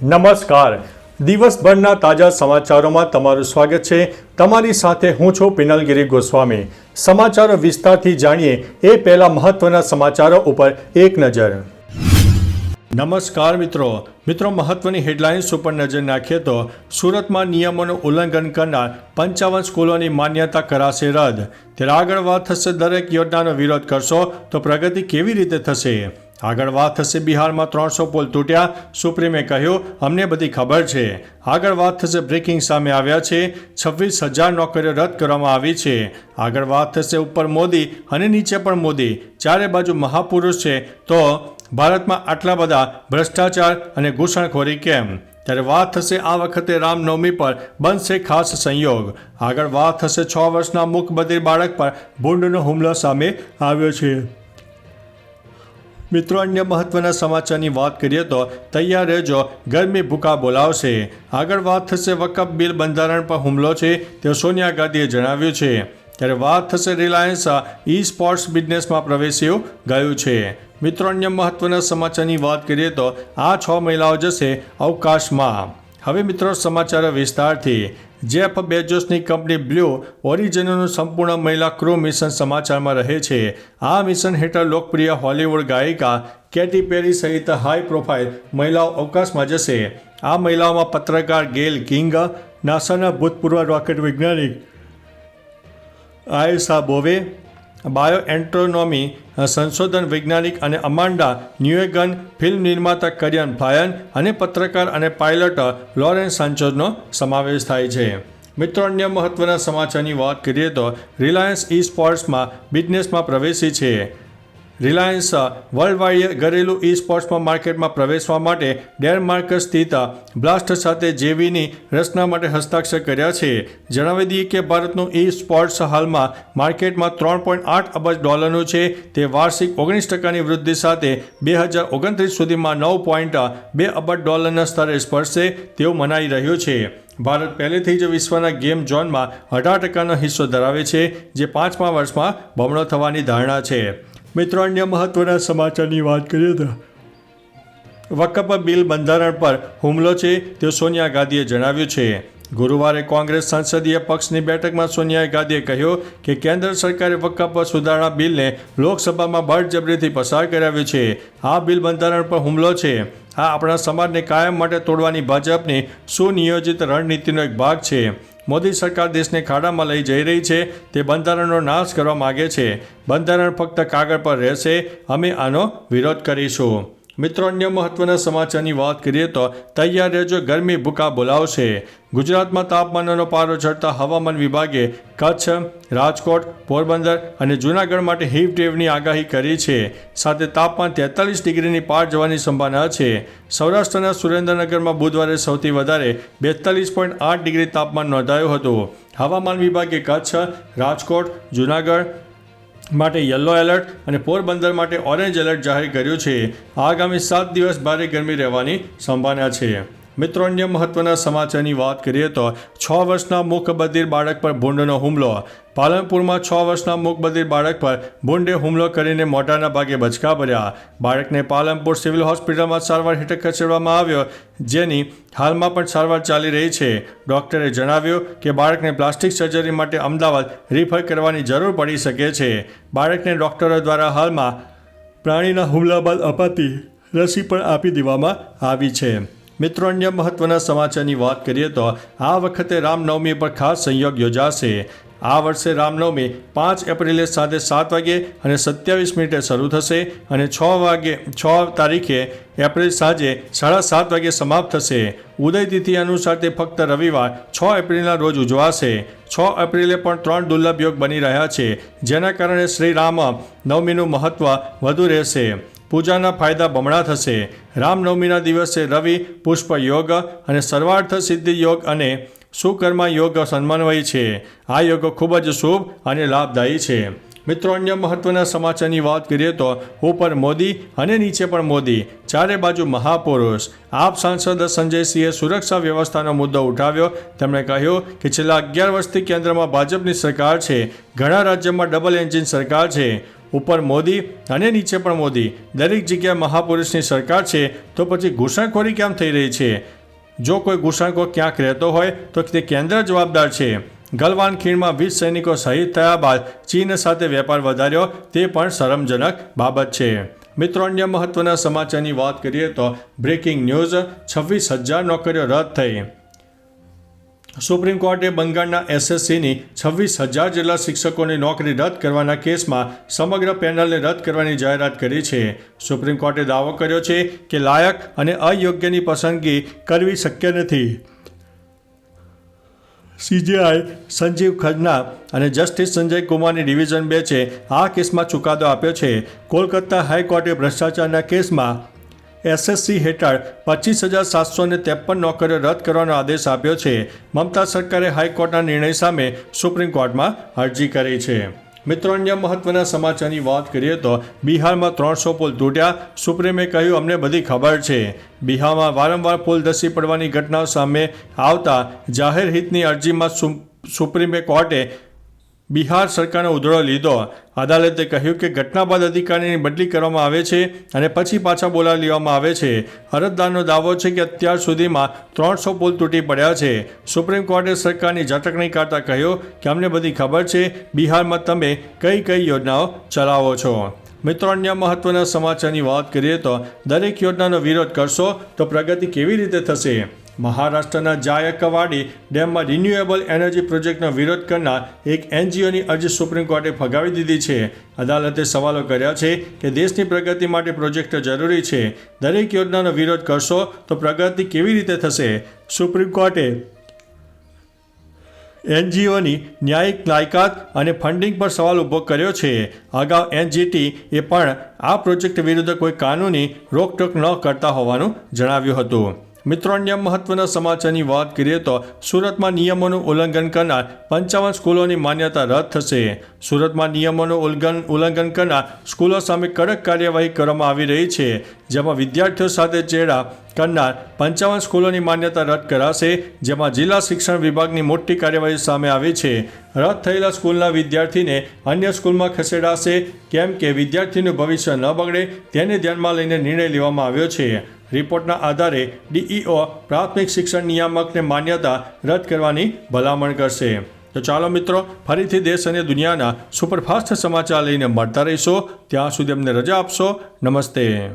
નમસ્કાર. દિવસભરના તાજા સમાચારોમાં તમારું સ્વાગત છે. તમારી સાથે હું છું પિનલગીરી ગોસ્વામી. સમાચારો વિસ્તારથી જાણીએ એ પહેલા મહત્વના સમાચારો ઉપર એક નજર. નમસ્કાર મિત્રો. મહત્વની હેડલાઇન્સ ઉપર નજર નાખીએ તો સુરતમાં નિયમોનું ઉલ્લંઘન કરનાર 55 સ્કૂલોની માન્યતા કરાશે રદ. ત્યારે આગળ વાત થશે દરેક યોજનાનો વિરોધ કરશો તો પ્રગતિ કેવી રીતે થશે. આગળ વાત થશે બિહારમાં 300 પુલ તૂટ્યા, સુપ્રીમે કહ્યું અમને બધી ખબર છે. આગળ વાત થશે બ્રેકિંગ સામે આવ્યા છે, 26,000 નોકરીઓ રદ કરવામાં આવી છે. આગળ વાત થશે ઉપર મોદી અને નીચે પણ મોદી, ચારે બાજુ મહાપુરુષ છે તો ભારતમાં આટલા બધા ભ્રષ્ટાચાર અને ઘૂસણખોરી કેમ. ત્યારે વાત થશે આ વખતે રામનવમી પર બનશે ખાસ સંયોગ. આગળ વાત થશે 6 વર્ષના મૂકબધિર બાળક પર ભૂંડનો હુમલો સામે આવ્યો છે. મિત્રો, અન્ય મહત્વના સમાચારની વાત કરીએ તો તૈયાર રહેજો, ગરમી ભૂકા બોલાવશે. આગળ વાત થશે વકફ બિલ બંધારણ પર હુમલો છે તેવું સોનિયા ગાંધીએ જણાવ્યું છે. ત્યારે વાત થશે રિલાયન્સ ઈ સ્પોર્ટ્સ બિઝનેસમાં પ્રવેશ્યું ગયું છે. મિત્રો, અન્ય મહત્વના સમાચારની વાત કરીએ તો આ 6 મહિલાઓ જશે અવકાશમાં. હવે મિત્રો સમાચારો વિસ્તારથી. જેફ બેજોસની કંપની બ્લુ ઓરિજિનનું સંપૂર્ણ મહિલા ક્રૂ મિશન સમાચારમાં રહે છે. આ મિશન હેઠળ લોકપ્રિય હોલિવૂડ ગાયિકા કેટી પેરી સહિત હાઈ પ્રોફાઇલ મહિલાઓ અવકાશમાં જશે. આ મહિલાઓમાં પત્રકાર ગેલ કિંગ, નાસાના ભૂતપૂર્વ રોકેટ વૈજ્ઞાનિક આયેશા બોવે, બાયોએન્ટ્રોનોમી સંશોધન વૈજ્ઞાનિક અને અમાંડા ન્યુએગન, ફિલ્મ નિર્માતા કરિયન ફ્લાયન અને પત્રકાર અને પાયલટ લોરેન્સ સાન્ચોઝનો સમાવેશ થાય છે. મિત્રો, અન્ય મહત્વના સમાચારની વાત કરીએ તો રિલાયન્સ ઈ સ્પોર્ટ્સમાં બિઝનેસમાં પ્રવેશી છે. રિલાયન્સ વર્લ્ડ વાઇડ ઘરેલું ઈ સ્પોર્ટ્સમાં માર્કેટમાં પ્રવેશવા માટે ડેનમાર્ક સ્થિત બ્લાસ્ટ સાથે જેવીની રચના માટે હસ્તાક્ષર કર્યા છે. જણાવી દઈએ કે ભારતનું ઈ સ્પોર્ટ્સ હાલમાં માર્કેટમાં $3.8 અબજ છે. તે વાર્ષિક 19% વૃદ્ધિ સાથે 2029 સુધીમાં $9.2 અબજ સ્તરે સ્પર્શશે તેવું મનાઈ રહ્યું છે. ભારત પહેલેથી જ વિશ્વના ગેમ ઝોનમાં 18% હિસ્સો ધરાવે છે, જે 5મા વર્ષમાં બમણો થવાની ધારણા છે. મિત્રો, અન્ય મહત્વના સમાચારની વાત કરીએ તો વકફ બિલ બંધારણ પર હુમલો છે તેવું સોનિયા ગાંધીએ જણાવ્યું છે. ગુરુવારે કોંગ્રેસ સંસદીય પક્ષની બેઠકમાં સોનિયા ગાંધીએ કહ્યું કે કેન્દ્ર સરકારે વકફ સુધારણા બિલને લોકસભામાં બળજબરીથી પસાર કરાવ્યું છે. આ બિલ બંધારણ પર હુમલો છે. આ આપણા સમાજને કાયમ માટે તોડવાની ભાજપની સુનિયોજિત રણનીતિનો એક ભાગ છે. મોદી સરકાર દેશને ખાડામાં લઈ જઈ રહી છે. તે બંધારણનો નાશ કરવા માગે છે. બંધારણ ફક્ત કાગળ પર રહેશે. અમે આનો વિરોધ કરીશું. મિત્રો, અન્ય મહત્વના સમાચારની વાત કરીએ તો તૈયાર રહેજો, ગરમી ભૂકા બોલાવશે. ગુજરાતમાં તાપમાનનો પારો ચડતા હવામાન વિભાગે કચ્છ, રાજકોટ, પોરબંદર અને જૂનાગઢ માટે હીટ વેવની આગાહી કરી છે. સાથે તાપમાન 43 ડિગ્રીની પાર જવાની સંભાવના છે. સૌરાષ્ટ્રના સુરેન્દ્રનગરમાં બુધવારે સૌથી વધારે 42.8 ડિગ્રી તાપમાન નોંધાયું હતું. હવામાન વિભાગે કચ્છ, રાજકોટ, જૂનાગઢ માટે યલો એલર્ટ અને પોરબંદર માટે ઓરેન્જ એલર્ટ જાહેર કર્યું છે. આગામી 7 દિવસ ભારે ગરમી રહેવાની સંભાવના છે. મિત્રો, અન્ય મહત્વના સમાચારની વાત કરીએ તો 6 વર્ષના મૂકબધિર બાળક પર ભૂંડનો હુમલો. પાલનપુરમાં 6 વર્ષના મૂકબધિર બાળક પર ભૂંડે હુમલો કરીને મોઢાના ભાગે બચકા ભર્યા. બાળકને પાલનપુર સિવિલ હોસ્પિટલમાં સારવાર હેઠળ ખસેડવામાં આવ્યો, જેની હાલમાં પણ સારવાર ચાલી રહી છે. ડોક્ટરે જણાવ્યું કે બાળકને પ્લાસ્ટિક સર્જરી માટે અમદાવાદ રિફર કરવાની જરૂર પડી શકે છે. બાળકને ડોક્ટરો દ્વારા હાલમાં પ્રાણીના હુમલા બાદ અપાતી રસી પણ આપી દેવામાં આવી છે. મિત્રો, અન્ય મહત્વના સમાચારની વાત કરીએ તો આ વખતે રામનવમી પર ખાસ સંયોગ યોજાશે. આ વર્ષે રામનવમી 5 એપ્રિલે સાંજે 7 વાગે અને 27 મિનિટે શરૂ થશે અને 6 તારીખે એપ્રિલ સાંજે 7:30 વાગે સમાપ્ત થશે. ઉદય તિથિ અનુસાર તે ફક્ત રવિવાર 6 એપ્રિલના રોજ ઉજવાશે. 6 એપ્રિલે પણ 3 દુર્લભ યોગ બની રહ્યા છે, જેના કારણે શ્રી રામ નવમીનું મહત્વ વધુ રહેશે. પૂજાના ફાયદા બમણા થશે. રામનવમીના દિવસે રવિ પુષ્પ યોગ અને સર્વાર્થ સિદ્ધિ યોગ અને સુકર્મા યોગ સન્માનવાય છે. આ યોગ ખૂબ જ શુભ અને લાભદાયી છે. મિત્રો, અન્ય મહત્વના સમાચારની વાત કરીએ તો ઉપર મોદી અને નીચે પણ મોદી, ચારે બાજુ મહાપુરુષ. આપ સાંસદ સંજયસિંહે સુરક્ષા વ્યવસ્થાનો મુદ્દો ઉઠાવ્યો. તેમણે કહ્યું કે છેલ્લા 11 વર્ષથી કેન્દ્રમાં ભાજપની સરકાર છે. ઘણા રાજ્યોમાં ડબલ એન્જિન સરકાર છે. ઉપર મોદી અને નીચે પણ મોદી, દરેક જગ્યાએ મહાપુરુષની સરકાર છે, તો પછી ઘૂસણખોરી કેમ થઈ રહી છે? જો કોઈ ઘૂસણખોર ક્યાંક રહેતો હોય તો તે કેન્દ્ર જવાબદાર છે. ગલવાન ખીણમાં 20 સૈનિકો શહીદ થયા બાદ ચીન સાથે વેપાર વધાર્યો તે પણ શરમજનક બાબત છે. મિત્રો, અન્ય મહત્વના સમાચારની વાત કરીએ તો બ્રેકિંગ ન્યૂઝ, 26,000 નોકરીઓ રદ થઈ. સુપ્રીમ કોર્ટે બંગાળના એસએસસીની 26,000 જેટલા શિક્ષકોની નોકરી રદ કરવાના કેસમાં સમગ્ર પેનલને રદ કરવાની જાહેરાત કરી છે. સુપ્રીમ કોર્ટે દાવો કર્યો છે કે લાયક અને અયોગ્યની પસંદગી કરવી શક્ય નથી. સીજેઆઈ સંજીવ ખન્ના અને જસ્ટિસ સંજય કુમારની ડિવિઝન બેન્ચે આ કેસમાં ચુકાદો આપ્યો છે. કોલકાતા હાઈકોર્ટે ભ્રષ્ટાચારના કેસમાં એસએસસી હેઠળ 25,753 નોકરીઓ રદ કરવાનો આદેશ આપ્યો છે. મમતા સરકારે હાઈકોર્ટના નિર્ણય સામે સુપ્રીમ કોર્ટમાં અરજી કરી છે. મિત્રો, અન્ય મહત્વના સમાચારની વાત કરીએ તો બિહારમાં 300 પુલ તૂટ્યા. સુપ્રીમે કહ્યું, અમને બધી ખબર છે. બિહારમાં વારંવાર પુલ ધસી પડવાની ઘટનાઓ સામે આવતા જાહેર હિતની અરજીમાં સુપ્રીમે કોર્ટે બિહાર સરકારનો ઉધડો લીધો. અદાલતે કહ્યું કે ઘટના બાદ અધિકારીની બદલી કરવામાં આવે છે અને પછી પાછા બોલાવી લેવામાં આવે છે. અરજદારનો દાવો છે કે અત્યાર સુધીમાં 300 પુલ તૂટી પડ્યા છે. સુપ્રીમ કોર્ટે સરકારની ઝટકણી કાઢતા કહ્યું કે અમને બધી ખબર છે. બિહારમાં તમે કઈ કઈ યોજનાઓ ચલાવો છો. મિત્રો, અન્ય મહત્વના સમાચારની વાત કરીએ તો દરેક યોજનાનો વિરોધ કરશો તો પ્રગતિ કેવી રીતે થશે? મહારાષ્ટ્રના જાયકવાડી ડેમમાં રિન્યુએબલ એનર્જી પ્રોજેક્ટનો વિરોધ કરનાર એક એનજીઓની અરજી સુપ્રીમ કોર્ટે ફગાવી દીધી છે. અદાલતે સવાલો કર્યા છે કે દેશની પ્રગતિ માટે પ્રોજેક્ટ જરૂરી છે. દરેક યોજનાનો વિરોધ કરશો તો પ્રગતિ કેવી રીતે થશે? સુપ્રીમ કોર્ટે એનજીઓની ન્યાયિક લાયકાત અને ફંડિંગ પર સવાલ ઊભો કર્યો છે. અગાઉ એનજીટી એ પણ આ પ્રોજેક્ટ વિરુદ્ધ કોઈ કાનૂની રોકટોક ન કરતા હોવાનું જણાવ્યું હતું. મિત્રો, અન્ય મહત્વના સમાચારની વાત કરીએ તો સુરતમાં નિયમોનું ઉલ્લંઘન કરનાર 55 સ્કૂલોની માન્યતા રદ થશે. સુરતમાં નિયમોનું ઉલ્લંઘન કરનાર સ્કૂલો સામે કડક કાર્યવાહી કરવામાં આવી રહી છે, જેમાં વિદ્યાર્થીઓ સાથે ચેડા કરનાર 55 સ્કૂલોની માન્યતા રદ કરાશે, જેમાં જિલ્લા શિક્ષણ વિભાગની મોટી કાર્યવાહી સામે આવી છે. રદ થયેલા સ્કૂલના વિદ્યાર્થીને અન્ય સ્કૂલમાં ખસેડાશે, કેમ કે વિદ્યાર્થીનું ભવિષ્ય ન બગડે તેને ધ્યાનમાં લઈને નિર્ણય લેવામાં આવ્યો છે. રિપોર્ટના આધારે ડીઈઓ પ્રાથમિક શિક્ષણ નિયામકને માન્યતા રદ કરવાની ભલામણ કરશે. તો ચાલો મિત્રો, ફરીથી દેશ અને દુનિયાના સુપરફાસ્ટ સમાચાર લઈને મળતા રહીશો. ત્યાં સુધી અમને રજા આપશો. નમસ્તે.